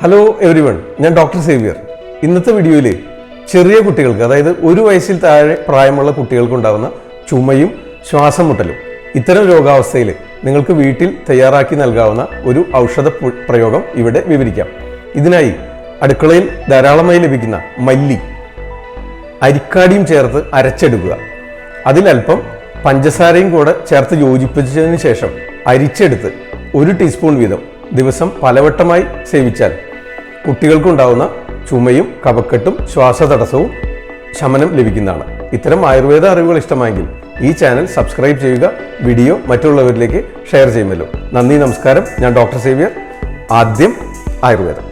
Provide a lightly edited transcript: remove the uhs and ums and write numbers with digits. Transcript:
Hello everyone, ഞാൻ doctor Xavier. ഇന്നത്തെ വീഡിയോയിൽ ചെറിയ കുട്ടികൾക്ക്, അതായത് 1 വയസ്സിൽ താഴെ പ്രായമുള്ള കുട്ടികൾക്കുണ്ടാകുന്ന ചുമയും ശ്വാസം മുട്ടലും, ഇത്തരം രോഗാവസ്ഥയിൽ നിങ്ങൾക്ക് വീട്ടിൽ തയ്യാറാക്കി നൽകാവുന്ന ഒരു ഔഷധ പ്രയോഗം ഇവിടെ വിവരിക്കാം. ഇതിനായി അടുക്കളയിൽ ധാരാളമായി ലഭിക്കുന്ന മല്ലി, അരിക്കാടിയും ചേർത്ത് അരച്ചെടുക്കുക. അതിലൽപ്പം പഞ്ചസാരയും കൂടെ ചേർത്ത് യോജിപ്പിച്ചതിന് ശേഷം അരിച്ചെടുത്ത് 1 ടീസ്പൂൺ വീതം ദിവസം പലവട്ടമായി സേവിച്ചാൽ കുട്ടികൾക്കുണ്ടാവുന്ന ചുമയും കഫക്കെട്ടും ശ്വാസതടസ്സവും ശമനം ലഭിക്കുന്നതാണ്. ഇത്തരം ആയുർവേദ അറിവുകൾ ഇഷ്ടമായെങ്കിൽ ഈ ചാനൽ സബ്സ്ക്രൈബ് ചെയ്യുക, വീഡിയോ മറ്റുള്ളവരിലേക്ക് ഷെയർ ചെയ്യുമല്ലോ. നന്ദി, നമസ്കാരം. ഞാൻ ഡോക്ടർ സേവ്യർ. ആദ്യം ആയുർവേദം.